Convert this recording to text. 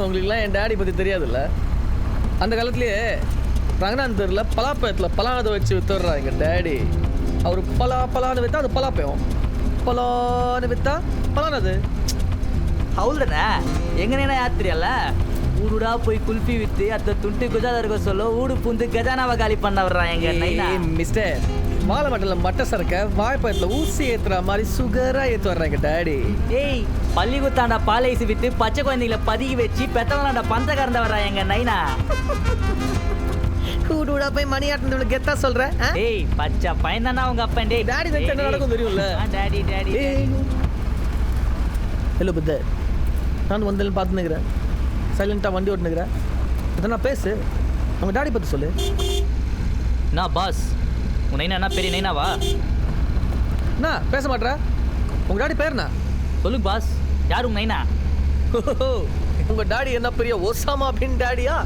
உங்களுக்குலாம் என் டேடி பற்றி தெரியாதுல்ல. அந்த காலத்துலேயே ரங்கநாதன் தெருல பலாப்பழத்தில் பலானதை வச்சு வித்துடுறா எங்கள் டேடி. அவர் பலான்னு விற்றா அது பலாப்பயம், பலான்னு விற்றா பலானது. ಹೌದಣ್ಣ ಹೆಂಗನೇನ ಯಾತ್ರಿಯಲ್ಲ ஊடுடா போய் குல்ஃபி வித்து அத்த துண்டு குஜாத இருக்க சொல்ல ஊடு பூந்து கஜானாவை காலி பண்ண வர்றான் எங்க நைனா. மிஸ்டர் வாழை மட்டத்தில் மட்டை சரக்க வாய்ப்பழத்தில் ஊசி ஏற்றுற மாதிரி சுகராக ஏற்று வர்றாங்க டேடி. ஏய் பள்ளிக்குத்தாண்ட பாலைசி வித்து பச்சை குழந்தைகளை பதுக்கி வச்சு பெத்தவனாண்ட பஞ்சக்காரந்த வர்றான் எங்க நைனா. கூடுடா போய் மணி ஆட்டினது கெத்தா சொல்கிறேன். ஏய் பச்சை பையன் தானே அவங்க அப்பன். டேய் டேடி தான் என்ன நடக்கும் தெரியும்ல. டாடி டாடி ஹலோ புத்தர், நான் வந்தேன்னு பார்த்துன்னுக்கிறேன், சைலண்ட்டாக வண்டி ஓட்டுனுக்கிறேன். அதை நான் பேசு, அவங்க டாடி பற்றி சொல்லு. நான் பாஸ் உன் நைனா என்ன பெரிய நைனாவா? என்ன பேச மாட்டேற? உங்கள் டாடி பேர்ண்ணா? சொல்லுங்க பாஸ், யார் உங்க நைனா? உங்கள் டாடி என்ன பெரிய ஒசாமா பின் டாடியா?